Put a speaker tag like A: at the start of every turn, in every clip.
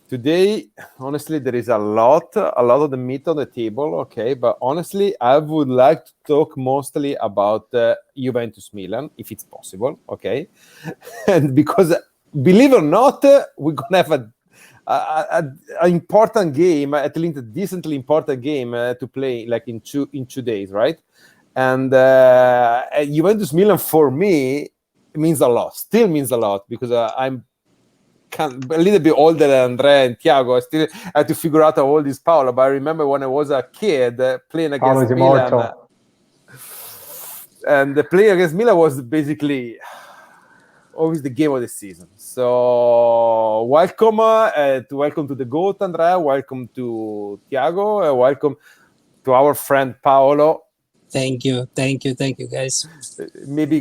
A: Today, honestly, there is a lot of the meat on the table. Okay, but honestly, I would like to talk mostly about Juventus Milan, if it's possible. Okay, and because believe it or not, we're gonna have a important game, at least a decently important game to play, like in 2 days, right? And Juventus Milan for me means a lot. Still means a lot because I'm a little bit older than Andrea and Thiago. I still have to figure out how old is Paolo. But I remember when I was a kid playing
B: Paolo
A: against
B: is
A: Milan,
B: immortal.
A: and the play against Milan was basically always the game of the season. So welcome to the GOAT, Andrea. Welcome to Thiago. Welcome to our friend Paolo.
C: Thank you, guys.
A: Maybe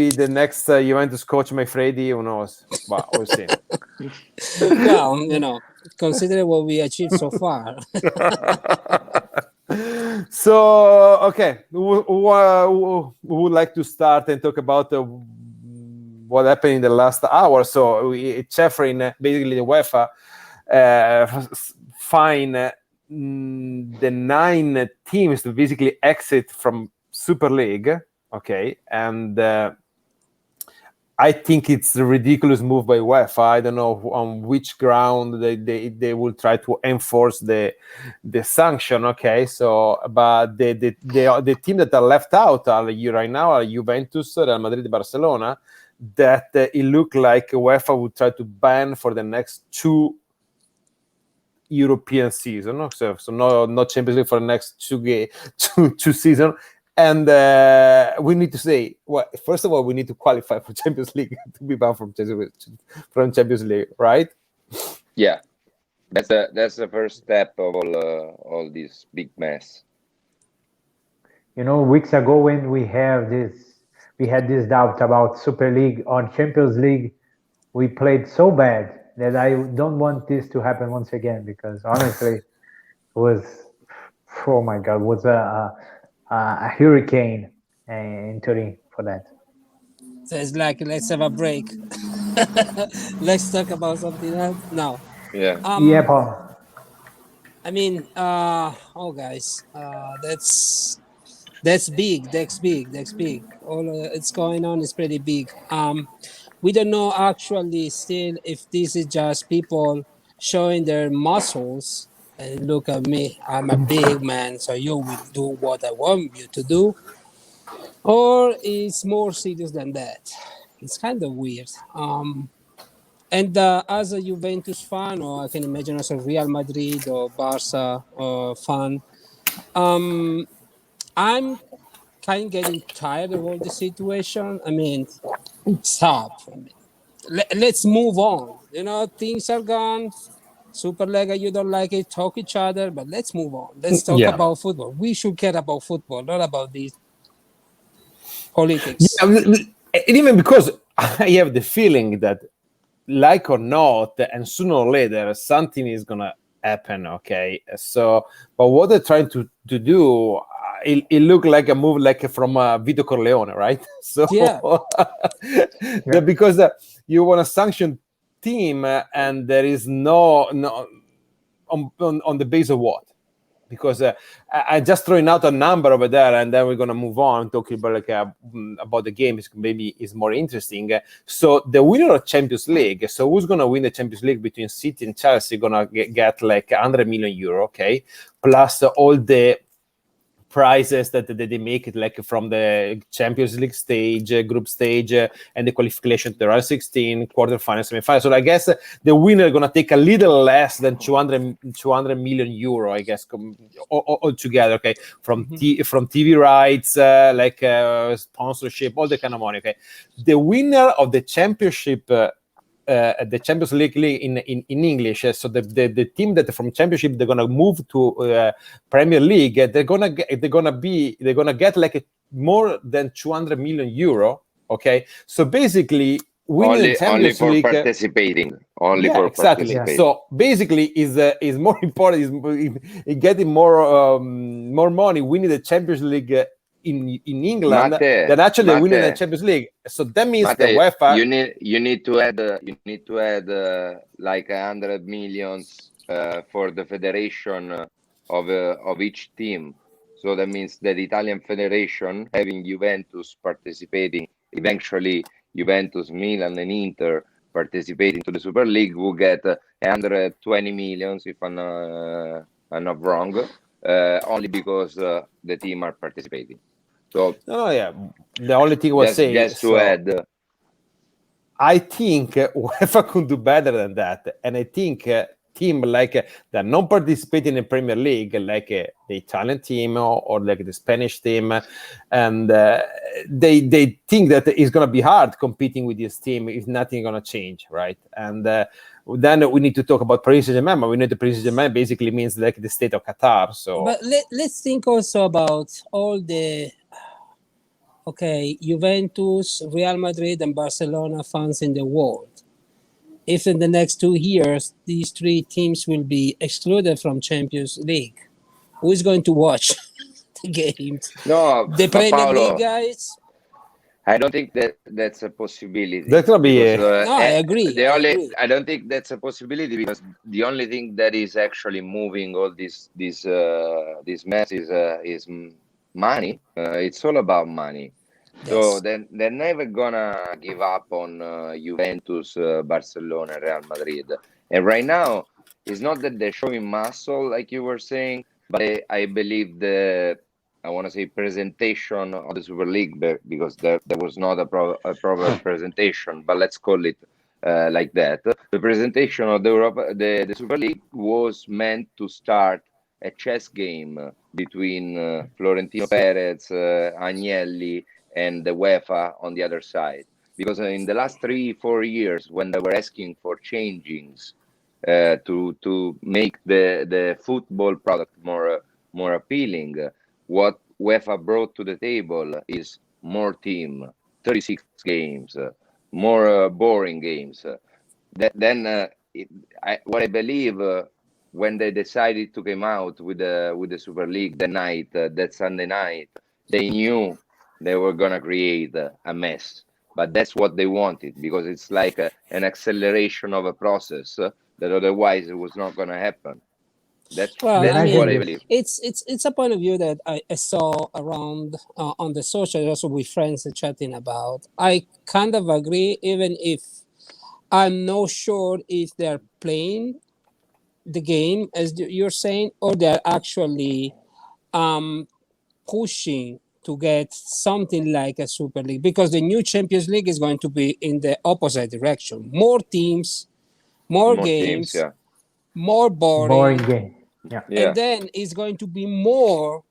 A: the next Juventus coach, Manfredi, who knows? But we'll see.
C: Well, consider what we achieved so far.
A: So, okay, who would like to start and talk about what happened in the last hour? So, Ceferin, basically the UEFA, fine the 9 teams to basically exit from Super League. Okay, and I think it's a ridiculous move by UEFA. I don't know on which ground they will try to enforce the sanction. Okay, so but the team that are left out are right now are Juventus, Real Madrid, Barcelona. That it looked like UEFA would try to ban for the next 2 European season. So not Champions League for the next 2 seasons. And we need to say, well, first of all, we need to qualify for Champions League to be banned from Champions League, right?
D: Yeah, that's the first step of all this big mess.
B: Weeks ago when we had this doubt about Super League or Champions League, we played so bad that I don't want this to happen once again, because honestly, it was, oh my God, was a hurricane in Turin for that.
C: So it's like, let's have a break. Let's talk about something else now.
D: Yeah.
B: Yeah, Paul.
C: I mean, guys, that's big. That's big. All it's going on is pretty big. We don't know actually still if this is just people showing their muscles. And look at me, I'm a big man, so you will do what I want you to do. Or it's more serious than that. It's kind of weird. And as a Juventus fan, or I can imagine as a Real Madrid or Barca fan, I'm kind of getting tired of all the situation. I mean, stop. I mean, let's move on. Things are gone. Super Lega, you don't like it, talk each other, but let's move on. Let's talk about football. We should care about football, not about these politics.
A: Yeah, even because I have the feeling that, like or not, and sooner or later, something is gonna happen. Okay, so but what they're trying to do, it looked like a move like from Vito Corleone, right? So
C: yeah.
A: Because you want to sanction team and there is no on the base of what? Because I just throwing out a number over there, and then we're gonna move on talking about about the game. Maybe is more interesting. So the winner of Champions League. So who's gonna win the Champions League between City and Chelsea? Gonna get like 100 million euro, okay, plus all the prizes that they make it, like from the Champions League stage, group stage, and the qualification to the round 16, quarterfinal, semi-final. So I guess the winner is going to take a little less than 200 million euro, I guess, altogether, okay, from TV rights, sponsorship, all the kind of money, okay. The winner of the championship, the Champions League in English, so the team that from Championship they're gonna move to Premier League, they're gonna get like more than 200 million euro. Okay, so basically winning the Champions League,
D: participating.
A: Exactly. So basically, is more important is getting more money winning the Champions League in England
D: Matte,
A: that actually winning the
D: Matte,
A: Champions League. So that means the
D: Matte,
A: UEFA.
D: you need to add like 100 millions for the federation of each team. So that means that the Italian federation, having Juventus participating, eventually Juventus, Milan, and Inter participating to the Super League, will get 120 millions, if I'm not wrong, only because the team are participating. So
A: No, yeah. The only thing I was saying.
D: just to
A: so,
D: add.
A: I think UEFA could do better than that, and I think team like that non participating in Premier League, like the Italian team or like the Spanish team, and they think that it's gonna be hard competing with this team if nothing gonna change, right? And then we need to talk about Paris Saint-Germain. We know the Paris Saint-Germain basically means like the state of Qatar. So,
C: But let's think also about all the Juventus, Real Madrid, and Barcelona fans in the world. If in the next 2 years these three teams will be excluded from Champions League, who is going to watch the games?
D: No,
C: The
D: but
C: Premier
D: Paolo,
C: League guys?
D: I don't think that's a possibility.
A: That's gonna be
D: because,
C: No, I agree.
D: I don't think that's a possibility, because the only thing that is actually moving all this mess is money. It's all about money. So
C: Yes.
D: they're never gonna give up on Juventus, Barcelona, Real Madrid. And right now, it's not that they're showing muscle like you were saying, but I believe I want to say presentation of the Super League, because there was not a proper presentation, but let's call it like that. The presentation of the Super League was meant to start a chess game between Florentino Perez, Agnelli, and the UEFA on the other side. Because in the last 3-4 years, when they were asking for changings to make the football product more appealing, what UEFA brought to the table is more team, 36 games, more boring games. What I believe, when they decided to come out with the Super League that Sunday night, they knew they were gonna create a mess. But that's what they wanted, because it's like an acceleration of a process that otherwise it was not gonna happen. That's
C: Well, I
D: what I
C: mean,
D: believe.
C: it's a point of view that I saw around on the social, also with friends chatting about. I kind of agree, even if I'm not sure if they're playing the game as you're saying, or they're actually pushing to get something like a Super League, because the new Champions League is going to be in the opposite direction. More teams, more
D: More teams,
C: games,
D: yeah.
C: more
B: Boring
C: boring,
B: game. Yeah.
D: Yeah.
C: and then it's going to be more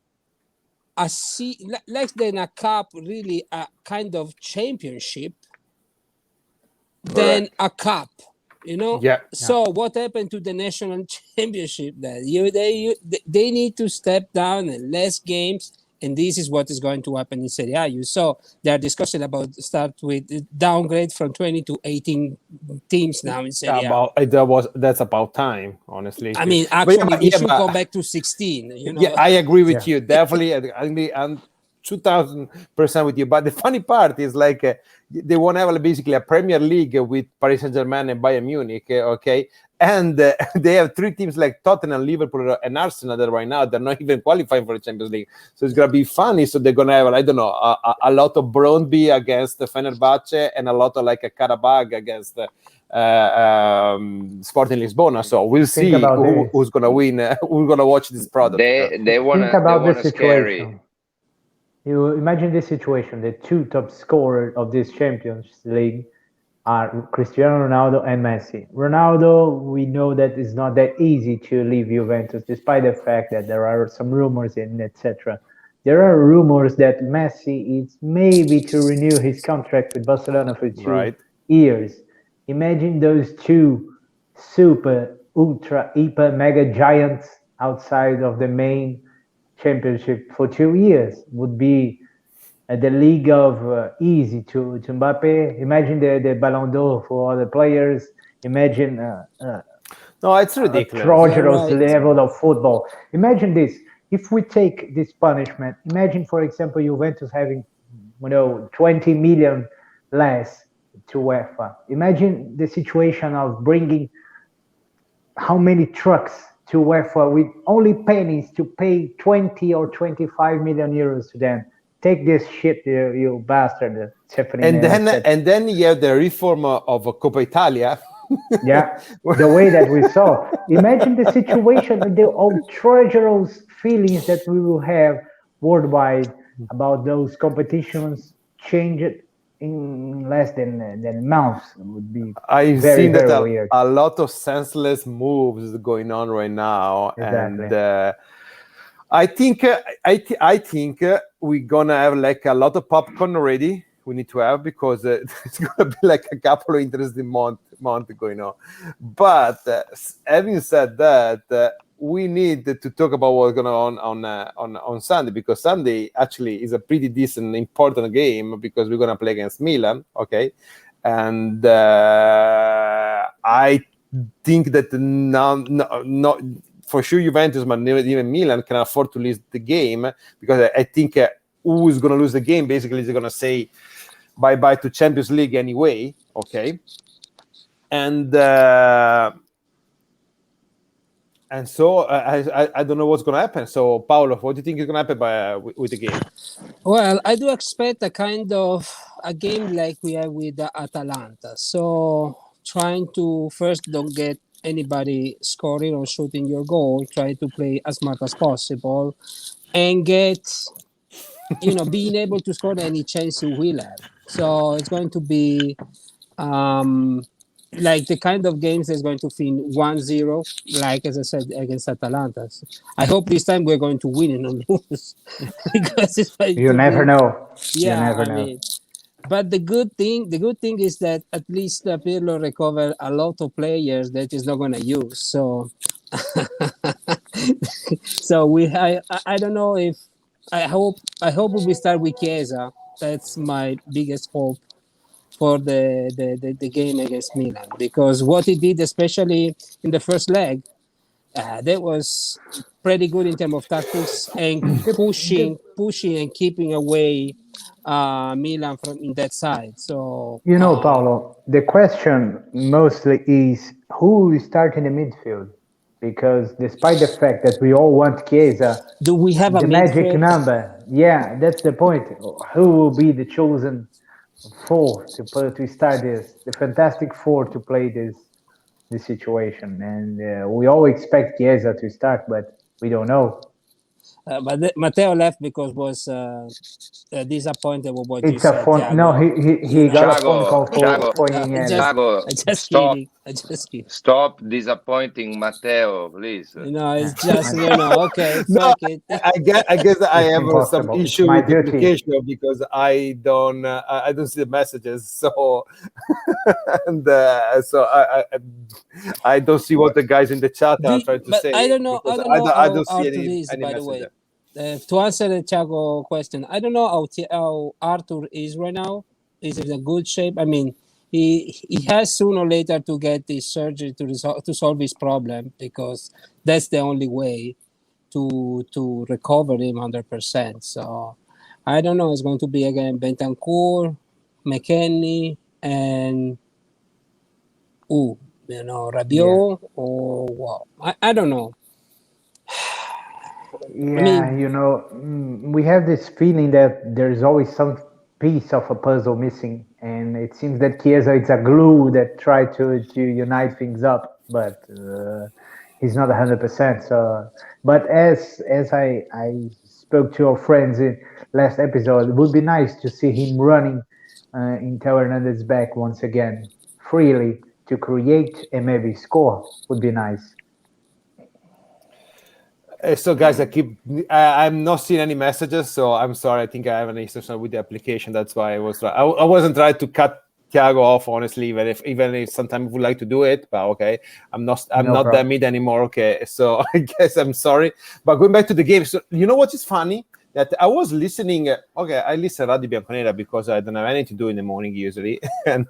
C: less than a cup, really a kind of championship than
D: Correct.
C: a cup, you know.
A: Yeah.
C: So what happened to the national championship? That they need to step down and less games, and this is what is going to happen in Serie A. You saw they are discussing about start with downgrade from 20 to 18 teams now in Serie A.
A: That's about time, honestly.
C: I mean,
A: But
C: actually, we should
A: but-
C: come back to 16. You know.
A: Yeah, I agree with
B: Yeah.
A: you. Definitely, I'm 2000% with you. But the funny part is like they want to have basically a Premier League with Paris Saint-Germain and Bayern Munich, okay? And they have three teams like Tottenham, Liverpool, and Arsenal that right now they're not even qualifying for the Champions League. So it's gonna be funny. So they're gonna have, I don't know, a lot of Brøndby against Fenerbahce and a lot of like a Karabakh against Sporting Lisbona. So we'll see
B: about this.
A: who's gonna win. Who's gonna watch this product?
D: They wanna
B: Think about the
D: scary.
B: situation. You imagine this situation: the two top scorers of this Champions League are Cristiano Ronaldo and Messi. Ronaldo, we know that it's not that easy to leave Juventus, despite the fact that there are some rumors and etc. There are rumors that Messi is maybe to renew his contract with Barcelona for 2 years. Imagine those two super, ultra, hyper, mega giants outside of the main championship for 2 years. Would be the league of easy to Mbappe. Imagine the Ballon d'Or for other players. Imagine
A: No, it's ridiculous.
B: Trojanos
C: Right.
B: level of football. Imagine this. if we take this punishment, imagine, for example, Juventus having, 20 million less to UEFA. Imagine the situation of bringing how many trucks to UEFA with only pennies to pay 20 or 25 million euros to them. Take this shit, you bastard.
A: And then you have the reform of Coppa Italia.
B: Yeah, the way that we saw. Imagine the situation, the old treacherous feelings that we will have worldwide about those competitions change it in less than months. It would be
A: I've
B: very,
A: seen
B: very
A: that
B: weird.
A: a lot of senseless moves going on right now,
B: Exactly.
A: and I think we're gonna have like a lot of popcorn already. We need to have because it's gonna be like a couple of interesting month going on. But having said that, we need to talk about what's going on Sunday, because Sunday actually is a pretty decent, important game because we're gonna play against Milan, okay? And I think that not for sure Juventus, but even Milan can afford to lose the game, because I think who is going to lose the game basically is going to say bye-bye to Champions League anyway, okay? And so I don't know what's going to happen. So Paolo, what do you think is going to happen with the game?
C: Well, I do expect a kind of a game like we have with the Atalanta. So trying to first don't get anybody scoring or shooting your goal, try to play as smart as possible, and get being able to score any chance you will have. So it's going to be like the kind of games that's going to finish 1-0, like as I said, against Atalanta. I hope this time we're going to win and not lose. Because it's
B: You never know.
C: Yeah,
B: you never
C: I
B: know.
C: mean, but the good thing is that at least Pirlo recovered a lot of players that he's not going to use. So, so I don't know if I hope we start with Chiesa. That's my biggest hope for the game against Milan, because what he did, especially in the first leg, that was pretty good in terms of tactics and pushing and keeping away Milan from in that side. So
B: Paolo, the question mostly is who is starting the midfield? Because despite the fact that we all want Chiesa,
C: do we have a
B: the magic
C: midfield?
B: number, yeah, that's the point. Who will be the chosen four to start the fantastic four to play this situation? And we all expect Chiesa to start, but we don't know.
C: But Matteo left because was disappointed with what you
B: It's a
C: said.
B: phone.
C: Thiago.
B: No, he got a phone call
D: Thiago,
B: for
C: I
B: Agnelli.
C: just
D: stop.
C: kidding. I just kidding.
D: Stop disappointing Matteo, please.
C: It's just okay.
A: No,
C: Fuck it.
A: I guess I
B: It's
A: have some
B: impossible. It's
A: issue
B: my
A: with the
B: duty.
A: application because I don't see the messages. So and so I don't see what the guys in the chat are trying to say.
C: I don't know.
A: because
C: I
A: I
C: don't
A: don't
C: how
A: see
C: Arthur
A: any
C: is, by the way.
A: message.
C: To answer the Thiago question, I don't know how Arthur is right now. Is in a good shape? I mean, he has sooner or later to get the surgery to solve his problem, because that's the only way to recover him 100%. So I don't know. It's going to be again Bentancur, McKennie, and Rabiot or what? I don't know.
B: Yeah, we have this feeling that there's always some piece of a puzzle missing, and it seems that Chiesa is a glue that tried to unite things up, but he's not 100%. So, but as I spoke to our friends in last episode, it would be nice to see him running in Theo Hernandez's back once again, freely, to create and maybe score. Would be nice.
A: So guys, I'm not seeing any messages, so I'm sorry. I think I have an issue with the application. That's why I wasn't trying to cut Thiago off, honestly, even if sometimes I would like to do it, but okay, I'm not that mid anymore. Okay, so I guess I'm sorry. But going back to the game, so you know what is funny? That I was listening. Okay, I listen to Radio Bianconera because I don't have anything to do in the morning usually, and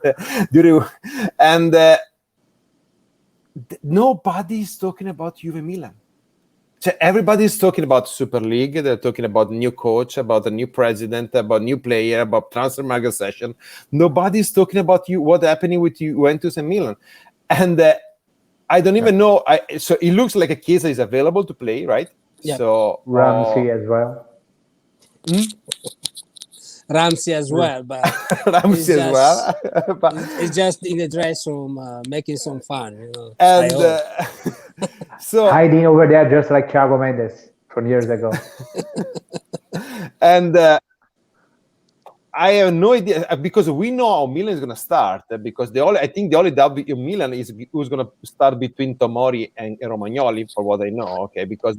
A: nobody's talking about Juve Milan. everybody's talking about Super League. They're talking about new coach, about a new president, about new player, about transfer market session. Nobody's talking about what's happening with Juventus and Milan. And I don't even know. So it looks like a Chiesa is available to play, right?
C: Yeah.
A: So
B: Ramsey as well.
C: Ramsey as well, but
A: Ramsey as well. But,
C: it's just in the dressing room making some fun. You know,
A: and so
B: Hiding over there just like Thiago Mendes from years ago.
A: and I have no idea because we know how Milan is going to start. Because I think the only doubt in Milan is who's going to start between Tomori and Romagnoli, for what I know. Okay, because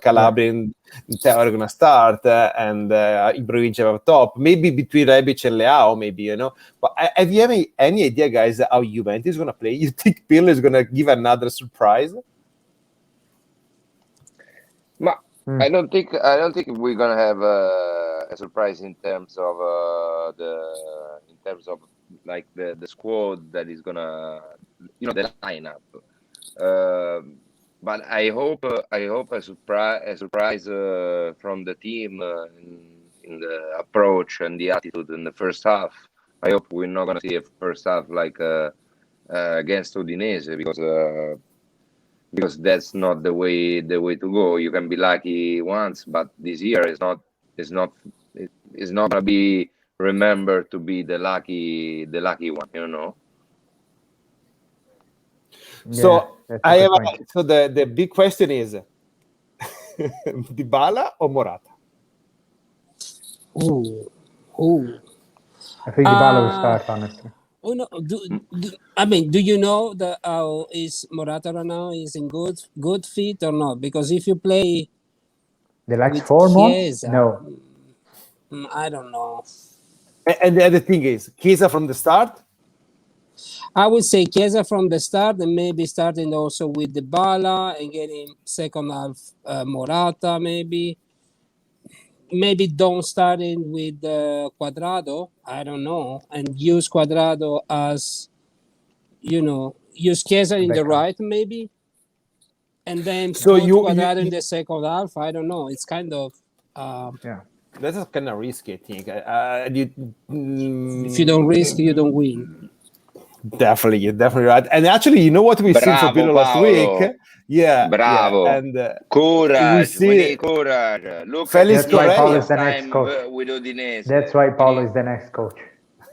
A: Calabria and Teo are going to start, and Ibrahimovic up top. Maybe between Rebic and Leao, maybe But have you any idea, guys, how Juventus is going to play? You think Pirlo is going to give another surprise?
D: I don't think we're gonna have a surprise in terms of like the squad that is gonna the lineup. But I hope a surprise from the team in the approach and the attitude in the first half. I hope we're not gonna see a first half like against Udinese because that's not the way to go. You can be lucky once, but this year is not gonna be remembered to be the lucky one.
A: So the big question is Dybala or Morata?
C: Ooh.
B: I think Dybala will start, honestly.
C: Oh no! Do you know how is Morata right now? Is in good fit or not? Because if you play
B: the last
C: with
B: 4 months,
C: Chiesa,
B: no.
C: I don't know.
A: And the other thing is Chiesa from the start.
C: I would say Chiesa from the start, and maybe starting also with Dybala and getting second half Morata, maybe don't start in with Cuadrado. I don't know, and use Cuadrado as use Chiesa in the right maybe, and then put Cuadrado in the second half. I don't know. It's kind of
A: That's kind of risky, I think.
C: If you don't risk, you don't win.
A: Definitely, you're definitely right. And actually, you know what we've seen for Pirlo last week? Yeah,
D: bravo.
A: Yeah. And
D: courage. We need courage. Look,
A: Felix
B: Paolo is the next coach.
D: With Udinese.
B: That's why Paolo is the next coach.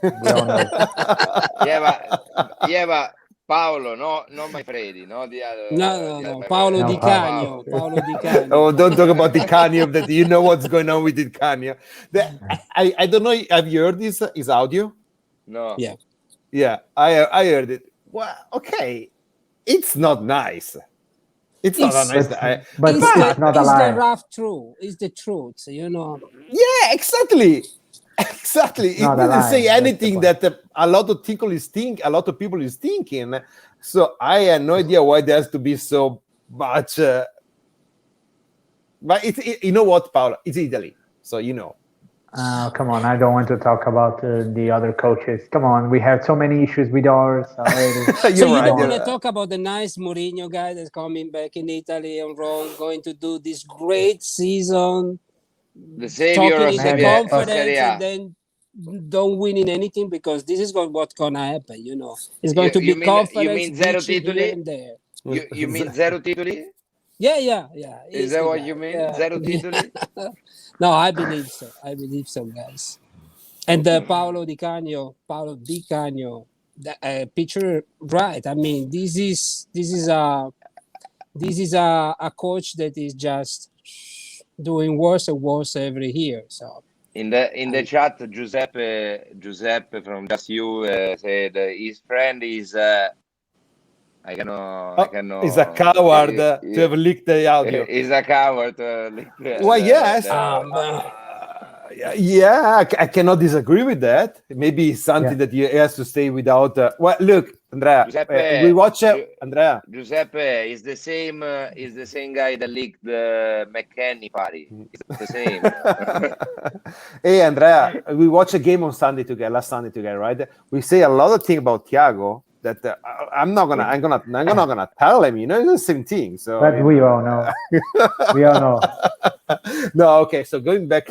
B: We all know.
D: but Paolo, not Manfredi, no the other.
C: No. Paolo Di Canio. Paolo Di Canio.
A: Oh, don't talk about Di Canio. That you know what's going on with Di Canio. I don't know. Have you heard his audio?
D: No.
C: Yeah,
A: I heard it. Well, okay, it's not nice. It's not nice.
B: But it's not a lie.
C: It's the rough truth. It's the truth.
A: Yeah, exactly. It didn't say anything that a lot of people is thinking. So I had no idea why there has to be so much. But you know what, Paolo? It's Italy, so
B: come on, I don't want to talk about the other coaches. Come on, we have so many issues with ours already.
C: So you don't want to talk about the nice Mourinho guy that's coming back in Italy and Rome, going to do this great season,
D: the savior of
C: confidence, and then don't winning anything, because this is what's gonna happen. It's going to be confidence.
D: You mean zero titoli? You mean zero titoli?
C: Yeah.
D: Is that what you mean?
C: Yeah.
D: Zero titoli?
C: No, I believe so, guys. And Paolo Di Canio, picture right. I mean, this is a coach that is just doing worse and worse every year. So
D: in the chat, Giuseppe from Just You said his friend is. I cannot.
A: He's a coward to have leaked the audio.
D: He's a coward to leak the.
A: Well, yes. Yeah, I cannot disagree with that. Maybe it's something that he has to stay without. Well, look, Andrea, we watch Andrea.
D: Giuseppe is the same guy that leaked the McKennie party. It's the same.
A: Hey, Andrea, we watch a game on last Sunday together, right? We say a lot of things about Thiago, that I'm not gonna tell him. It's the same thing. So,
B: But we all know. We all know.
A: No, okay. So going back,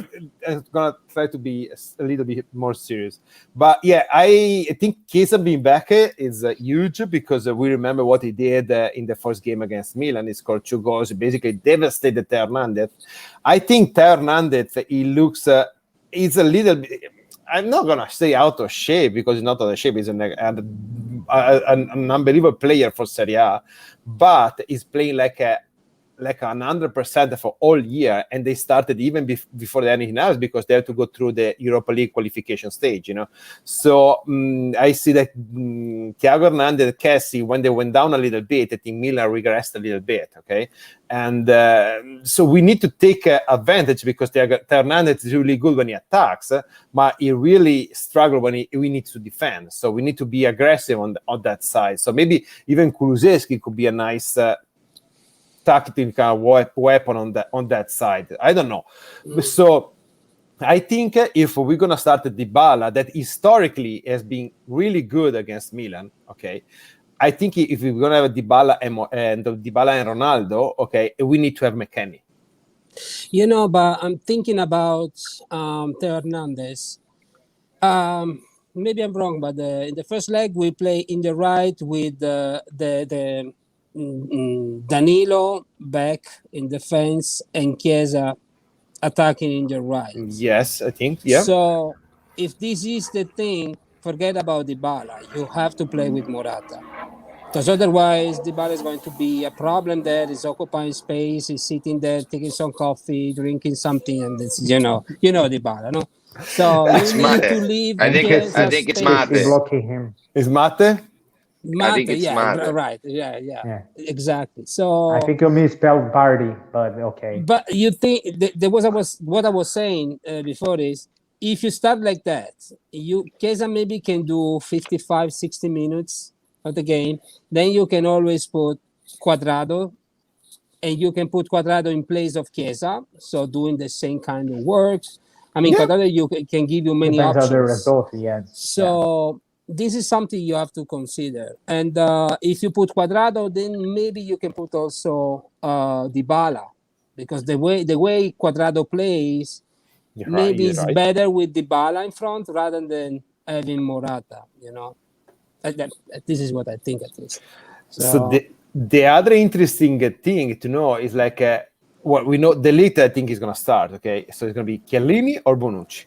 A: I'm gonna try to be a little bit more serious. But yeah, I think Chiesa being back is huge because we remember what he did in the first game against Milan. He scored 2 goals, basically devastated Theo Hernandez. I think Theo Hernandez, he looks, he's a little bit, I'm not gonna say out of shape because he's not out of shape. He's an unbelievable player for Serie A, but he's playing like 100% for all year, and they started even before anything else because they have to go through the Europa League qualification stage, So I see that Thiago Hernandez and Kessie, when they went down a little bit, I think Milan regressed a little bit, okay? And so we need to take advantage because Thiago Hernandez is really good when he attacks, but he really struggles when we need to defend. So we need to be aggressive on that side. So maybe even Kulusevski could be a nice tactical weapon on that side. I don't know. So I think if we're gonna start Dybala, that historically has been really good against Milan, okay. I think if we're gonna have Dybala and Ronaldo, okay, we need to have McKennie.
C: But I'm thinking about Theo Hernandez. Maybe I'm wrong, but in the first leg we play in the right with the Danilo back in defense and Chiesa attacking in the right.
A: Yes, I think, yeah.
C: So if this is the thing, forget about Dybala. You have to play with Morata. Because otherwise, Dybala is going to be a problem there. He's occupying space. He's sitting there, taking some coffee, drinking something, and it's, Dybala, no? So you need to leave.
D: I think it's Mate.
B: He's blocking him.
A: Is Mate?
C: Mate,
D: I think it's Mate.
C: right. Yeah, exactly. So
B: I think you misspelled Bardi, but okay.
C: But you think what I was saying before is, if you start like that, Chiesa maybe can do 55, 60 minutes of the game. Then you can always put Cuadrado, and you can put Cuadrado in place of Chiesa, so doing the same kind of work. I mean, Cuadrado can give you many
B: Depends
C: options.
B: on the result, yes.
C: So this is something you have to consider. And if you put Cuadrado, then maybe you can put also Dybala, because the way Cuadrado plays, it's better with Dybala in front rather than having Morata. This is what I think, at least.
A: So the other interesting thing to know is what we know. De Ligt, I think, is going to start. Okay, so it's going to be Chiellini or Bonucci.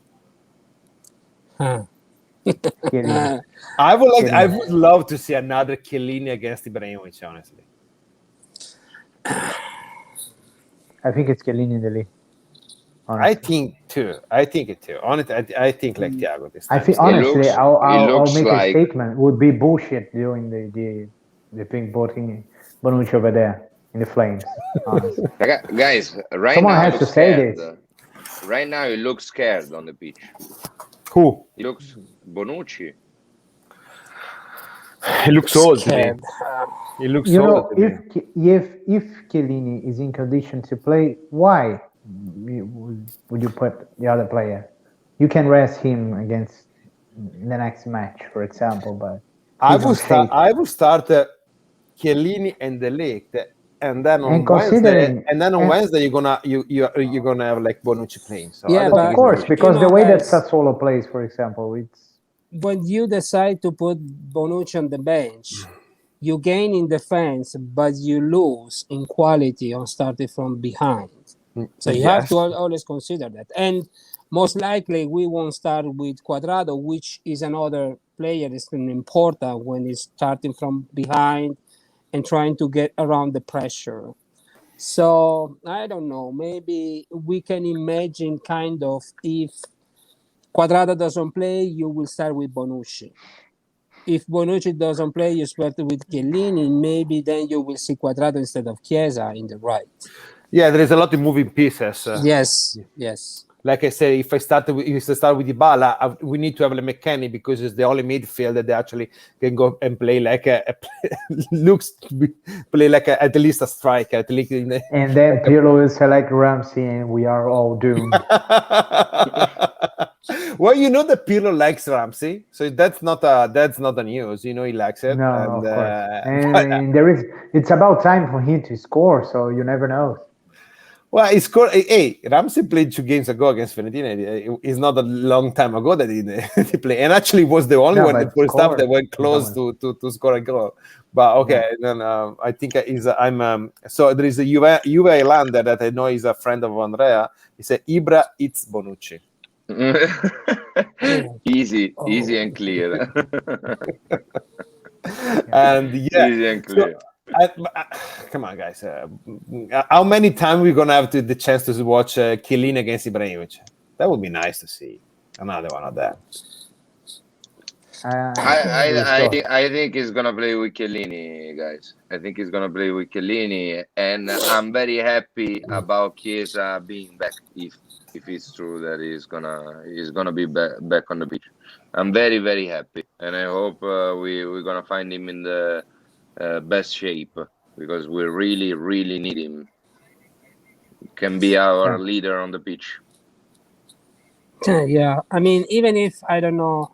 A: I would love to see another Chiellini against Ibrahimovic, honestly.
B: I think it's Chiellini De Ligt.
A: Honestly. I think it too. Honestly, I think like Thiago this time.
B: I think honestly, I'll make a statement. Would be bullshit doing the thing putting Bonucci over there in the flames. Honestly.
D: Guys, right
B: Someone
D: now
B: has to say this.
D: Right now, he looks scared on the pitch.
A: Who?
D: He looks Bonucci.
A: He looks old to me. He looks old to me.
B: If Chiellini is in condition to play, why would you put the other player? You can rest him against the next match, for example, but
A: I will start Chiellini and De Ligt, and then on Wednesday you're gonna have like Bonucci playing. So
B: of course, because the way that Sassuolo plays, for example, it's
C: when you decide to put Bonucci on the bench, you gain in defense, but you lose in quality on starting from behind. So you have to always consider that. And most likely we won't start with Cuadrado, which is another player that's important when he's starting from behind and trying to get around the pressure. So I don't know, maybe we can imagine kind of if Cuadrado doesn't play, you will start with Bonucci. If Bonucci doesn't play, you start with Chiellini. Maybe then you will see Cuadrado instead of Chiesa in the right.
A: Yeah, there is a lot of moving pieces.
C: Yes.
A: Like I say, if I start with Dybala, we need to have McKennie because it's the only midfield that actually can go and play like play like at least a striker. And
B: then Pirlo will select Ramsey, and we are all doomed.
A: Well, you know that Pirlo likes Ramsey, so that's not a news. You know he likes it.
B: No,
A: And,
B: of course.
A: but,
B: And it's about time for him to score, so you never know.
A: well, he scored. Hey, Ramsey played 2 games ago against Fiorentina. It's not a long time ago that he played, and actually was the only
B: No,
A: one in the
B: but
A: first half that
B: scored.
A: went close to score a goal. But okay,
B: Yeah.
A: then I think I'm. So there is a Juve Islander that I know is a friend of Andrea. He said Ibra eats Bonucci.
D: Easy
C: Oh.
D: and clear.
A: And yeah,
D: Easy and
A: so
D: clear.
A: come on, guys. How many times we gonna have the chance to watch Chiellini against Ibrahimovic? That would be nice to see another one of that.
D: I think he's gonna play with Chiellini, guys. I think he's gonna play with Chiellini, and I'm very happy about Chiesa being back. If it's true that he's gonna be back on the pitch, I'm very, very happy, and I hope we're gonna find him in the best shape, because we really, really need him. Can be our leader on the pitch.
C: Yeah, I mean, even if I don't know,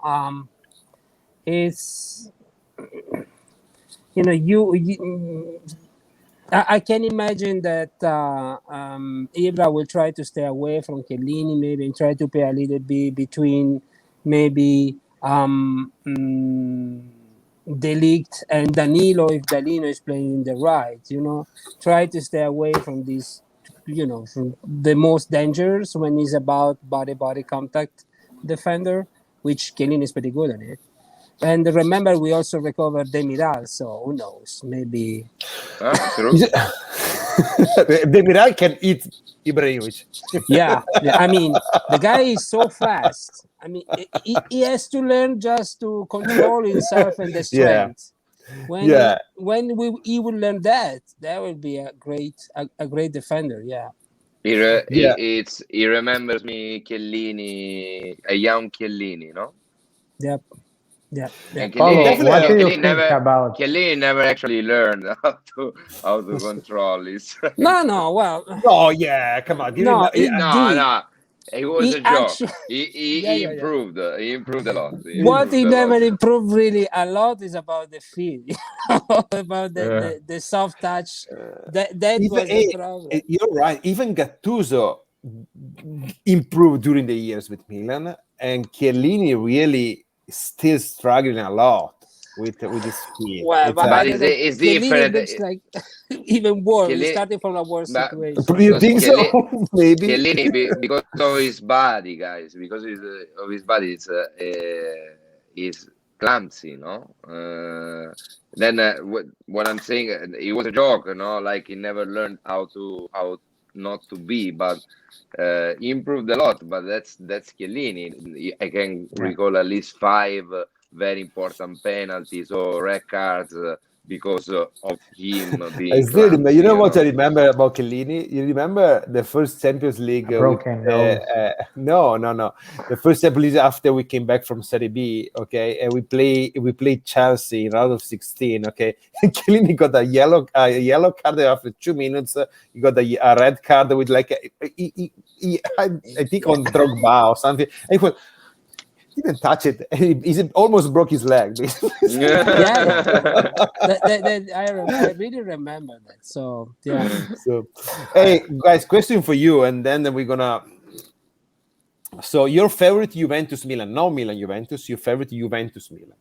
C: it's I can imagine that Ibra will try to stay away from Chiellini, maybe, and try to play a little bit between maybe De Ligt and Danilo, if Danilo is playing in the right. Try to stay away from this, from the most dangerous when it's about body contact defender, which Chiellini is pretty good at it. And remember, we also recovered Demiral, so who knows? Maybe.
D: True.
A: Demiral can eat Ibrahimovic.
C: Yeah. I mean, the guy is so fast. I mean, he has to learn just to control himself and the strength. When he will learn that will be a great defender. Yeah.
D: He remembers me Chiellini, a young Chiellini, no?
C: Yep. Yeah.
D: And
B: What do you think about?
D: Chiellini never actually learned how to control his.
C: No. Well.
A: Oh yeah, come on.
C: No.
D: It was a joke. He improved. He improved a lot.
C: What he never improved really a lot is about the feel, about the soft touch. That was the problem.
A: You're right. Even Gattuso improved during the years with Milan, and Chiellini really still struggling a lot with his feel.
C: Well, but
D: it's different.
C: Looks like even worse. We're starting from a worse situation.
A: Do you think so? Maybe
D: Chiellini, because of his body, guys. Because of his body, it's clumsy, no. Then what I'm saying, it was a joke, like he never learned how not to be, but he improved a lot. But that's Chiellini. I can recall at least 5 very important penalties or red cards because of him being.
A: I still remember. You know what I remember about Chiellini? You remember the first Champions League?
B: Broken nose.
A: No. The first Champions League after we came back from Serie B, okay, and we played Chelsea in round of 16, okay. And Chiellini got a yellow card after 2 minutes. He got a red card with like I think on Drogba or something. And he didn't touch it. He almost broke his leg.
C: I really remember that. So yeah.
A: So, hey guys, question for you, and then we're gonna. So your favorite Juventus Milan, no Milan Juventus. Your favorite Juventus Milan.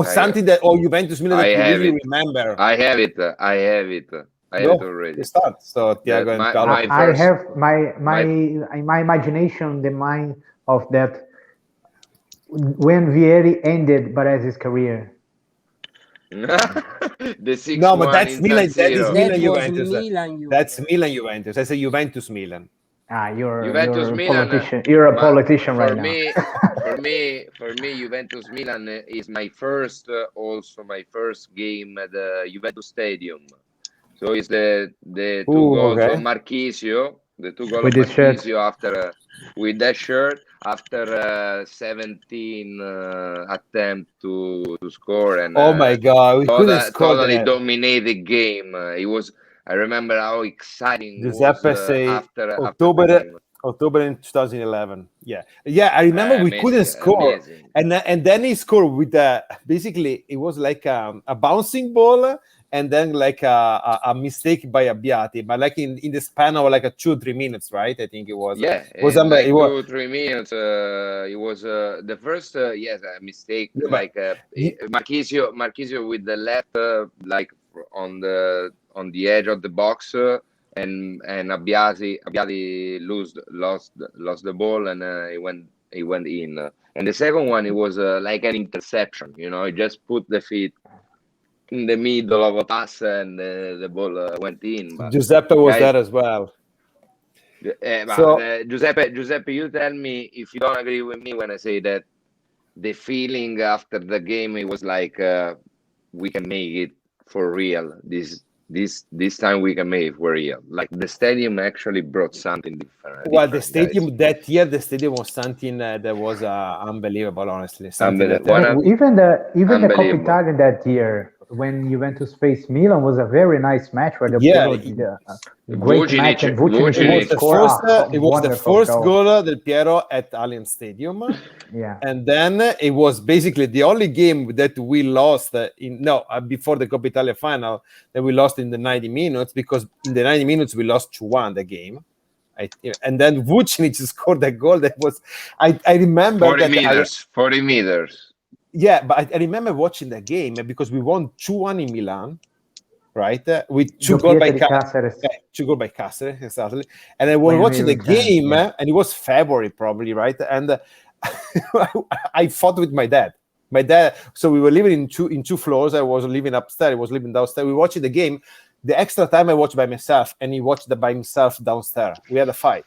A: Something Juventus Milan that you really remember.
D: I have it. I have it already.
A: Start. So Thiago and Carlo.
B: I have my imagination, the mind of that when Vieri ended Baresi's career.
D: The 6-1
A: no, but that's Milan. That is Milan
C: Juventus.
A: That's Milan Juventus. I say Juventus Milan.
B: You're
D: Juventus
B: a
D: Milan.
B: Politician. You're a politician right now.
D: For me, Juventus Milan is my first game at the Juventus Stadium. So it's the 2 goals of Marchisio, the 2 goals of Marchisio after with that shirt after 17 attempt to score, and
A: oh my god, we couldn't score.
D: Totally dominated game. It was. I remember how exciting
A: Giuseppe
D: was
A: say
D: after
A: October in 2011. Yeah. I remember we couldn't score,
D: amazing.
A: and then he scored with basically it was like a bouncing ball, and then like a mistake by Abbiati, but like in the span of like a 2-3 minutes, right? I think it was.
D: Yeah,
A: was
D: in like
A: it was,
D: 2-3 minutes. It was the first yes a mistake,
A: Yeah,
D: like Marchisio with the left, like on the edge of the box, and Abbiati lost the ball, and he went in. And the second one, it was like an interception. You know, he just put the feet in the middle of a pass, and the ball went in. But
A: Giuseppe was
D: guys,
A: there as well.
D: Giuseppe, you tell me if you don't agree with me when I say that the feeling after the game, it was like we can make it for real. This time we can make it for real. Like the stadium actually brought something different.
A: Well, the stadium that year, the stadium was something that was unbelievable. Honestly, something that,
B: even the Coppa Italia that year when Juventus faced Milan was a very nice match where the Piero did a great match, and Vucinic
A: it was the first goal del Piero at Allianz Stadium.
B: Yeah,
A: and then it was basically the only game that we lost before the Coppa Italia final, that we lost in the 90 minutes, because in the 90 minutes we lost 2-1 the game. And then Vucinic scored that goal that was, I remember
D: 40 meters.
A: Yeah, but I remember watching the game because we won 2-1 in Milan, right? With 2 goals by Caceres. 2 goals by Caceres, exactly. And I was watching the game, and it was February probably, right? And I fought with my dad. So we were living in two floors. I was living upstairs. He was living downstairs. We were watching the game. The extra time I watched by myself, and he watched by himself downstairs. We had a fight.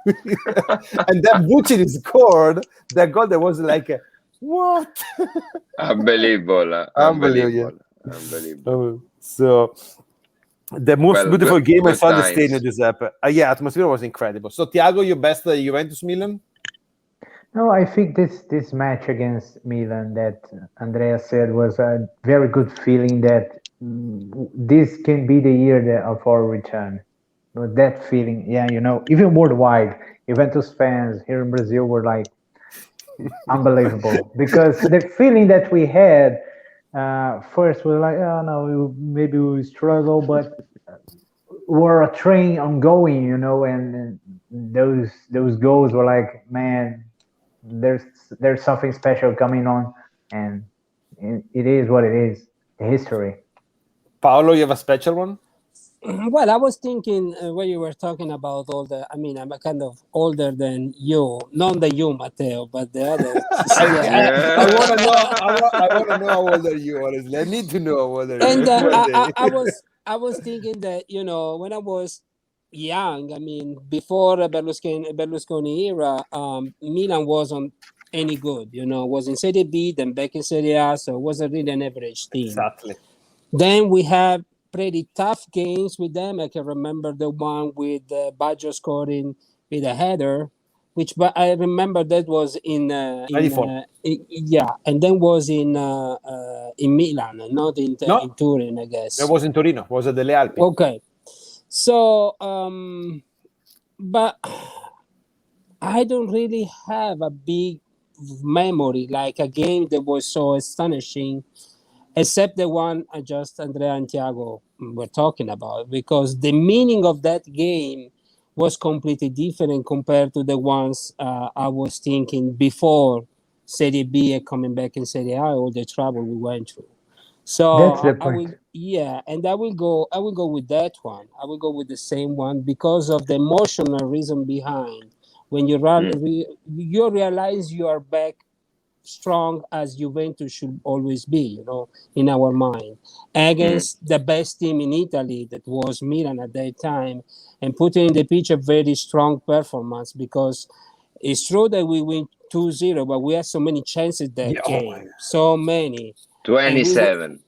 A: And then Vucinic scored that goal that was like, what?
D: Unbelievable.
A: So the most beautiful game I saw in the stadium, Giuseppe. Atmosphere was incredible. So Thiago, your best Juventus Milan?
B: No, I think this match against Milan that Andrea said was a very good feeling that this can be the year of our return. That feeling, even worldwide, Juventus fans here in Brazil were like unbelievable, because the feeling that we had first was like, oh no, maybe we struggle, but we're a train ongoing, and those goals were like, man, there's something special coming on, and it is what it is, the history.
A: Paolo, you have a special one?
C: Well, I was thinking when you were talking about I'm a kind of older than you, not the you, Matteo, but the other.
A: I want to know how old are you, honestly. I need to know how old are you.
C: And I was thinking that, when I was young, before Berlusconi era, Milan wasn't any good, was in Serie B, then back in Serie A, so it wasn't really an average team.
A: Exactly.
C: Then we have pretty tough games with them. I can remember the one with Baggio scoring with a header, but I remember that was in
A: 94.
C: And then was in Milan, not in Turin, I guess.
A: It was in Torino. It was at Delle Alpi.
C: Okay, so but I don't really have a big memory like a game that was so astonishing, except the one Andrea and Thiago were talking about, because the meaning of that game was completely different compared to the ones I was thinking before Serie B and coming back in Serie A, all the trouble we went through. So
B: that's the point.
C: And I will go with that one. I will go with the same one because of the emotional reason behind. When you you realize you are back strong as Juventus should always be, in our mind, against the best team in Italy, that was Milan at that time, and putting in the pitch a very strong performance, because it's true that we win 2-0, but we had so many chances that game, so many.
D: 27.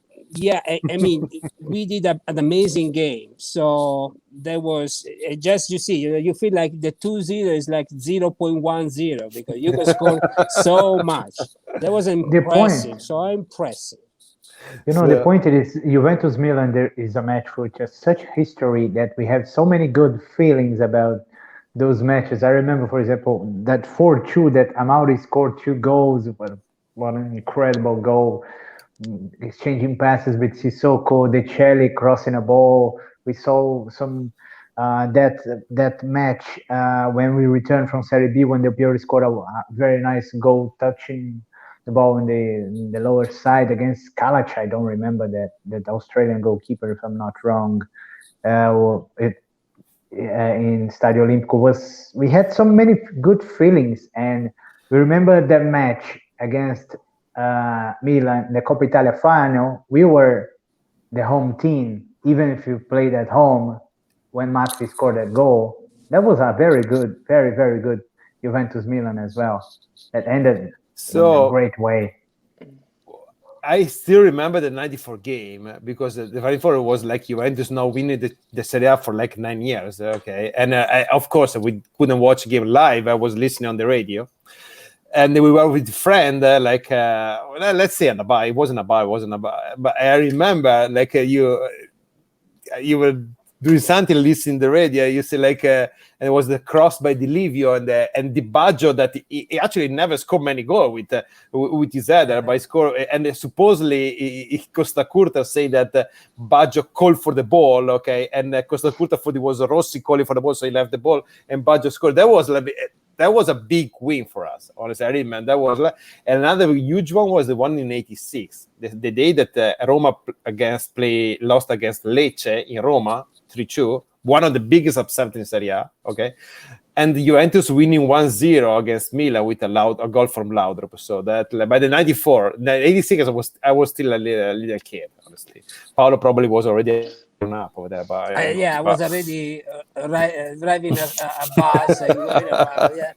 C: We did an amazing game. So there was just, you feel like the 2-0 is like 0.10 because you can score so much. That was impressive. So impressive.
B: The point is, Juventus Milan, there is a match with just such history that we have so many good feelings about those matches. I remember, for example, that 4-2 that Amauri scored 2 goals. What an incredible goal. Exchanging passes with Sissoko, De Celli crossing a ball. We saw some that match when we returned from Serie B when Del Piero scored a very nice goal touching the ball in the lower side against Kalach. I don't remember that Australian goalkeeper, if I'm not wrong. In Stadio Olimpico we had so many good feelings, and we remember that match against Milan, the Coppa Italia final. We were the home team, even if you played at home. When Mazzi scored that goal, that was a very good, very, very good Juventus Milan as well. That ended in a great way.
A: I still remember the 94 game because the 94 was like Juventus now winning the Serie A for like 9 years. Okay. And of course, we couldn't watch the game live. I was listening on the radio. And we were with a friend, let's say on a bar. It wasn't a bar, But I remember like you were doing something, listening to the radio. You say and it was the cross by Di Livio and Di Baggio that he actually never scored many goals with his header, but he scored. And supposedly Costa Curta say that Baggio called for the ball, okay, and Costa Curta thought it was Rossi calling for the ball, so he left the ball and Baggio scored. That was a big win for us, honestly. I remember that was and another huge one was the one in '86, the day that Roma lost against Lecce in Roma 3-2, one of the biggest upsets in Serie A, okay, and Juventus winning 1-0 against Milan with a goal from Laudrup. So that by the 86, I was still a little kid, honestly. Paolo probably was already up over there, but
C: I was already driving a bus and going around. Yeah.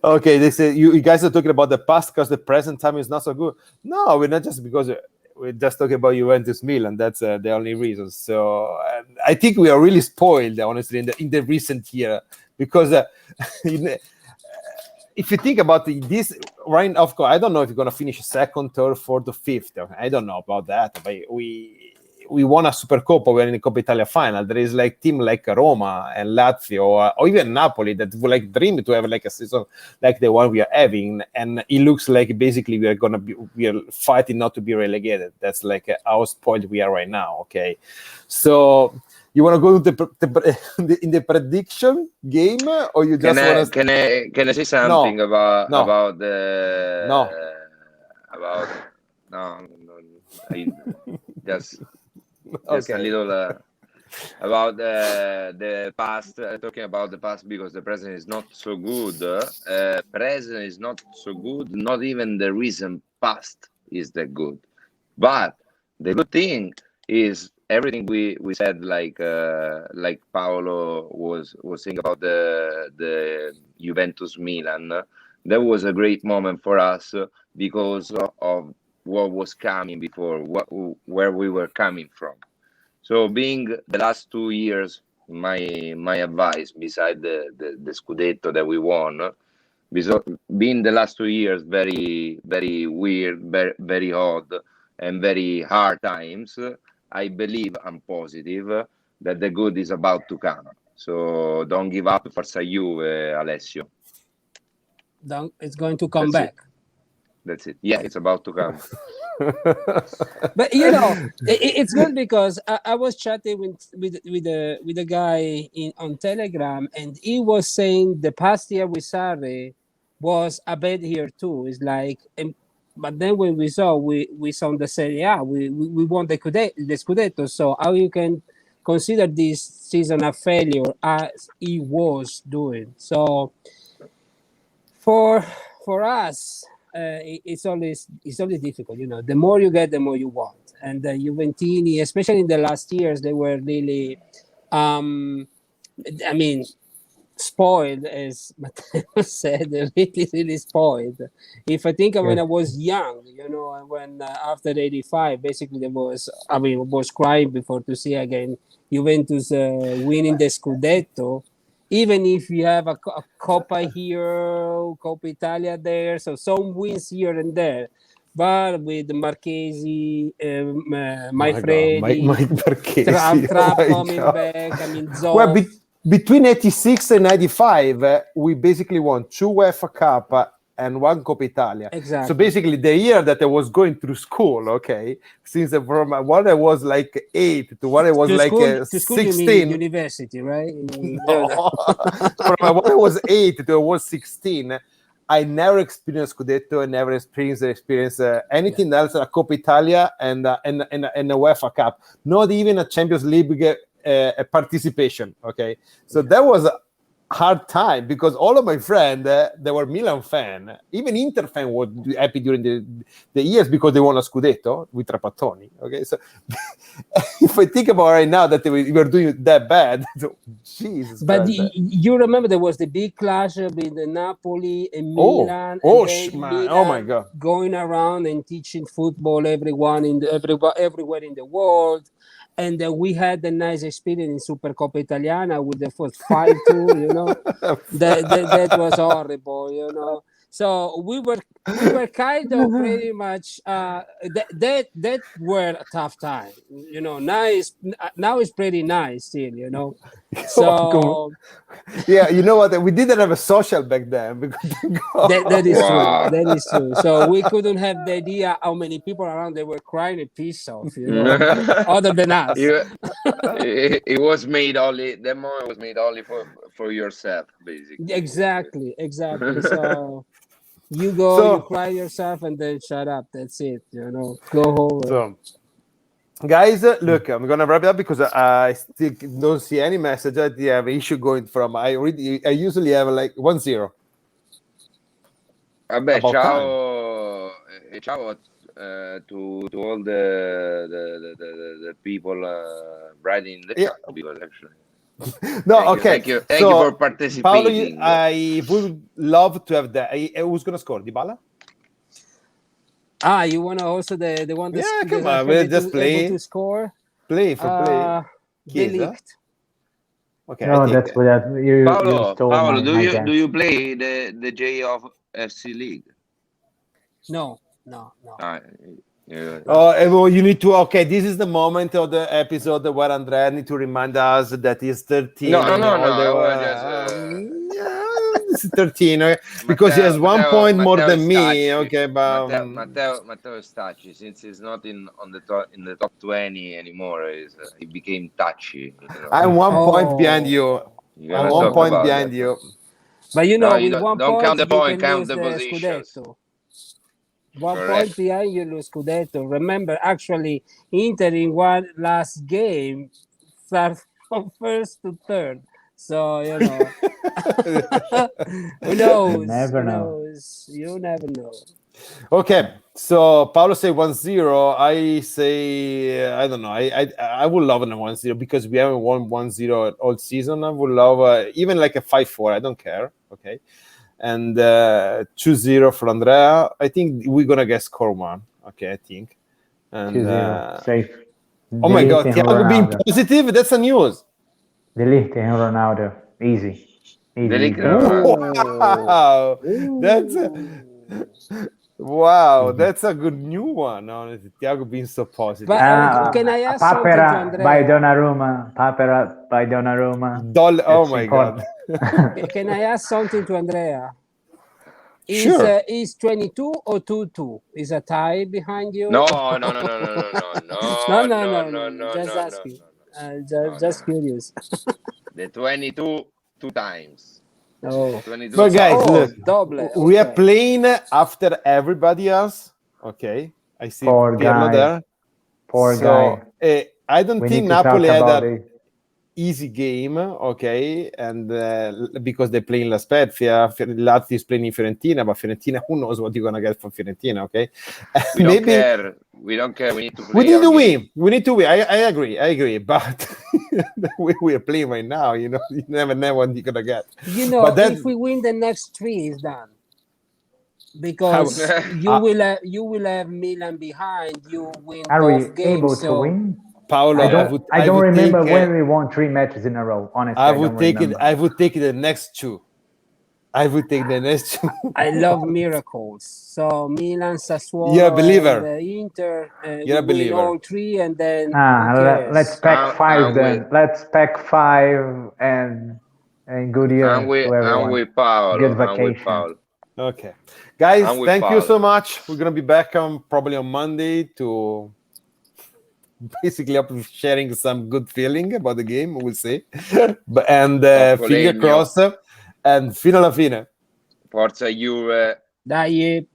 A: Okay, they say you guys are talking about the past because the present time is not so good. No, we're not, just because we're just talking about Juventus Milan. That's the only reason. So I think we are really spoiled, honestly, in the recent year, because if you think about this, right? Of course, I don't know if you're gonna finish second, third, fourth, or fifth. I don't know about that. But we won a Supercoppa. We're in the Coppa Italia final. There is like team like Roma and Lazio or even Napoli that would like dream to have like a season like the one we are having. And it looks like basically we are fighting not to be relegated. That's like how spoiled we are right now. Okay, so. You want to go to in the prediction game, or you just want to?
D: Can I say something about
A: about
D: I just a little about the past. Talking about the past because the present is not so good. Present is not so good. Not even the recent past is that good. But the good thing is. Everything we said, like Paolo was saying about the Juventus Milan, that was a great moment for us because of what was coming before, where we were coming from. So being the last 2 years, my advice, beside the Scudetto that we won, being the last 2 years very, very weird, very, very odd, and very hard times, I believe, I'm positive that the good is about to come. So don't give up. Forza Juve, Alessio.
C: It's going to come back.
D: That's it. Yeah, it's about to come.
C: But it's good because I was chatting with a guy on Telegram, and he was saying the past year with Sarri was a bad year too. It's like. But then when we saw the Serie A, we won the Scudetto. So how you can consider this season a failure as he was doing? So for us, it's always difficult. The more you get, the more you want. And the Juventini, especially in the last years, they were really, spoiled, as Matteo said, really, really spoiled. If I think of when I was young, when after 85, basically was crying before to see again Juventus winning the Scudetto, even if you have a Coppa here, Coppa Italia there, so some wins here and there. But with Marchesi, Maifredi,
A: Mike Marchesi,
C: Trapp coming back, Zoff.
A: between 86 and 95, we basically won 2 UEFA Cup and 1 Coppa Italia.
C: Exactly.
A: So basically, the year that I was going through school, okay, since from what I was like 8 to what I was
C: To
A: like
C: school, you mean
A: 16.
C: university, right?
A: No. From what I was 8 to I was 16, I never experienced Scudetto. I never experienced anything else, a Coppa Italia and a UEFA Cup. Not even a Champions League participation. Okay, so that was a hard time because all of my friends, they were Milan fan. Even Inter fan was happy during the years because they won a Scudetto with Trapattoni. Okay, so if I think about right now that we were doing that bad, Jesus.
C: But you remember there was the big clash between Napoli and Milan.
A: Man. Oh my God!
C: Going around and teaching football everywhere in the world. And we had a nice experience in Super Coppa Italiana with the first 5-2, you know. that was horrible, you know. So we were kind of pretty much that were a tough time, you know. Now it's pretty nice still, you know. So
A: yeah, you know what? We didn't have a social back then.
C: that is true. That is true. So we couldn't have the idea how many people around they were crying a piece off, you know, other than us.
D: It was made only. That moment was made only for yourself, basically.
C: Exactly. So you go, you cry yourself, and then shut up. That's it. You know, go home.
A: So, guys, look, I'm gonna wrap it up because I still don't see any message. I have an issue going from. I usually have like 1-0.
D: Vabbè, ciao to all the people writing the chat, people actually.
A: No,
D: thank you for participating.
A: Paolo, I would love to have that. Who's gonna score? Dybala?
C: You want to also the one that
A: come on, we'll just play
C: to score.
A: Play for play.
C: De Ligt.
A: Okay.
B: No, that's what you stole.
D: Paolo, do you play the J of FC League?
C: No.
A: Oh, you need to. Okay, this is the moment of the episode where Andrea need to remind us that he's 13.
D: No.
A: It's 13, because he has 1 point more than me. Okay, but
D: Matteo is touchy since he's not in the top 20 anymore. He became touchy. You know?
A: I'm 1 point behind you. I'm 1 point behind you.
C: But you know, with
D: don't
C: 1 point,
D: count the point,
C: you
D: count
C: can
D: the
C: lose
D: positions.
C: Scudetto. 1 point behind you lose Scudetto. Remember, actually, Inter in one last game start from first to third. So, you know, who knows? You never know.
A: Okay, so Paolo say 1-0. I say I don't know. I would love a 1-0 because we haven't won 1-0 all season. I would love even like a 5-4. I don't care. Okay. And 2-0 for Andrea. I think we're gonna get score 1. Okay, I think. And
B: 2-0 safe.
A: Oh my God, Thiago being positive. That's a news.
B: De Ligt and Ronaldo, easy.
A: Wow, that's a good new one. Honestly, Thiago being so positive.
C: But can I ask something to Andrea?
B: Papera by Donnarumma.
A: Oh my God.
C: Can I ask something to Andrea?
A: Sure.
C: Is 22 or 2-2? Is a tie behind you?
D: No.
C: Just asking. Just curious.
D: The 22 2 times.
C: Oh.
A: But guys, look,
C: double.
A: We are playing after everybody else. Okay, I see Pirlo there.
B: Poor guy.
A: I don't think Napoli had an easy game. Okay, and because they're playing La Spezia, Lazio is playing in Fiorentina, but Fiorentina, who knows what you're gonna get from Fiorentina? Okay,
D: we don't care. We don't care. We need to play.
A: We need to win. We need to win. I agree. But we are playing right now. You know, you never know what you're gonna get.
C: You know, if we win the next 3, it's done. Because you will have Milan behind. You win.
B: Are we
C: both games,
B: able to win?
A: Paolo,
B: I don't remember when we won 3 matches in a row. Honestly,
A: I would take it the next 2. I would take the next two.
C: I love miracles. So Milan, Sassuolo,
A: You're a believer.
C: and Inter.
A: You're a
C: we win
A: believer.
C: all three, and then who
B: Let's
C: cares?
B: pack five
D: I'm
B: then. Let's pack five and good year
D: I'm with
B: to everyone.
D: I'm with Paolo.
B: Good
D: I'm with
B: vacation.
D: Paolo.
A: Okay, guys,
D: I'm with
A: thank you
D: Paolo.
A: so much. We're gonna be back on probably on Monday to basically up sharing some good feeling about the game. We'll see, and
D: Hopefully,
A: finger
D: Ennio.
A: crossed. And fino alla fine.
D: Forza Juve.
C: Dai.